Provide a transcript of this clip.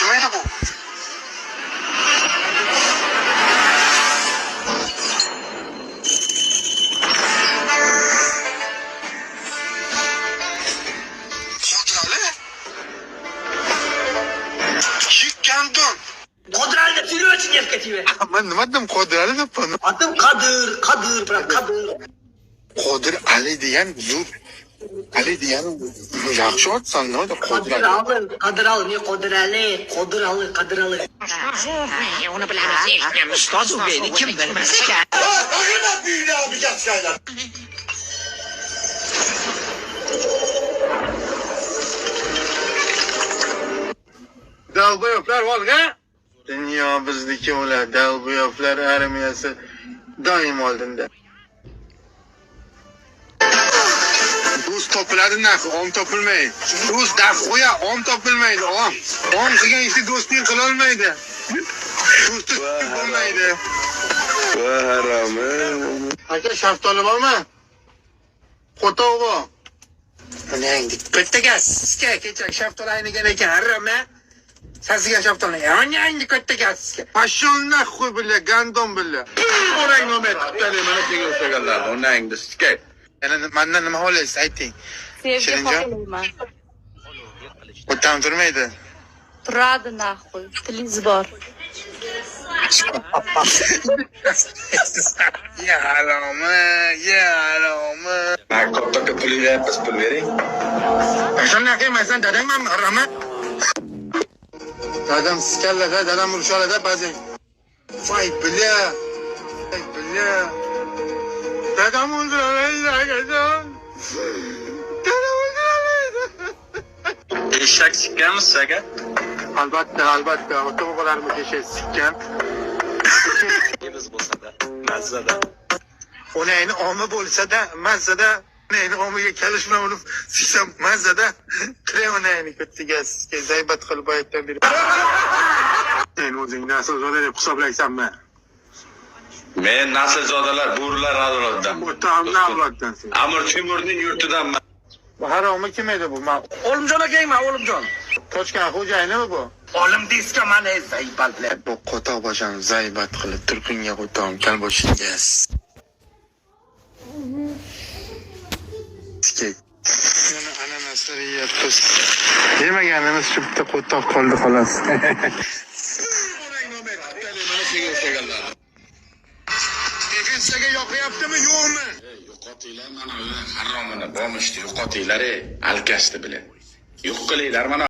Kim edi bu? Gandon. Qodirali deb so'rayotgan gapga tegib. Men nima dedim Qodirali debman. Atim Qodir, bilan Qodir. Qodir Ali degan zo'r. Ali degan yaxshi otsan, nima deb Qodirali. Qodirali, ne Qodirali. Uni bilamiz. Ustoz Ubeyni kim bilmas ekan? Qanaqa buyna bir gaplaylar. Dalboyoflar olga. Dunyo bizniki ular. Dalboyoflar armiyasi doim oldinda. Do'st topiladi narxi, om topilmaydi. Do'st daf qo'ya, om topilmaydi, om. Om qilgan ishni do'stlik qila olmaydi. Do'stlik bo'lmaydi. Va haromi. Aka, shaftoli bormi? Qo'tov bor. Bunangni bitta gaz, sizga kecha shaftoli aynigan ekan, harama. Sasiga shaftoli, yangi katta gaz. Pashonlar qo'y billa, gandon billa. Orang nomer tutali mana senga o'xshaganlar. Onangni sizga. Yana mendan nima xohlaysiz ayting. Sevgi xohlayman. O'tam turmaydi. Turadi naxuy. Tilingiz bor. Ya haromi. Men kattaga pul yeyapsiz, pul bering. Qachondan qiymaysan, dadangman harama. Dadam sikalada, dadam urisholada ba'zan. Voy bila. Dadam o'ldiramaydi, akajon. Dadam o'ldiramaydi. Eshak sikkanmisiz aka? Albatta. Ota-bobolarimiz eshak sikkan. Biz bo'lsa-da, mazzada. Onayni omi bo'lsa-da, mazzada, onayni omiga kalishman uni siksam mazzada, qilay onayni ko'tiga sizga zaybat qilib aytdan beri. Sen o'zing nasl zoda deb hisoblaysanmi? Men naslzodalar bo'rilar adolatdan. O'tamni avloddansan. Amir Temurning yurtidanman. Bu haromi kim edi bu? Olimjon akangman, Olimjon. Toshkan xo'jayinimi bu? Olim deska mana zayballar. Bu qo'toq boshani zaybat qilib turkunga qo'tog'im kalboshingiz. Yana ananaslar yeyapmiz. Yemaganimiz shu bitta qo'toq qoldi xolos. Orang nomer tutali mana senga o'xshaganlar. Sizga yoqyaptimi, yo'qmi? Yo'qotinglar mana haromini, bomishni yo'qotinglar, alkashni bilan. Yo'q qilinglar mana.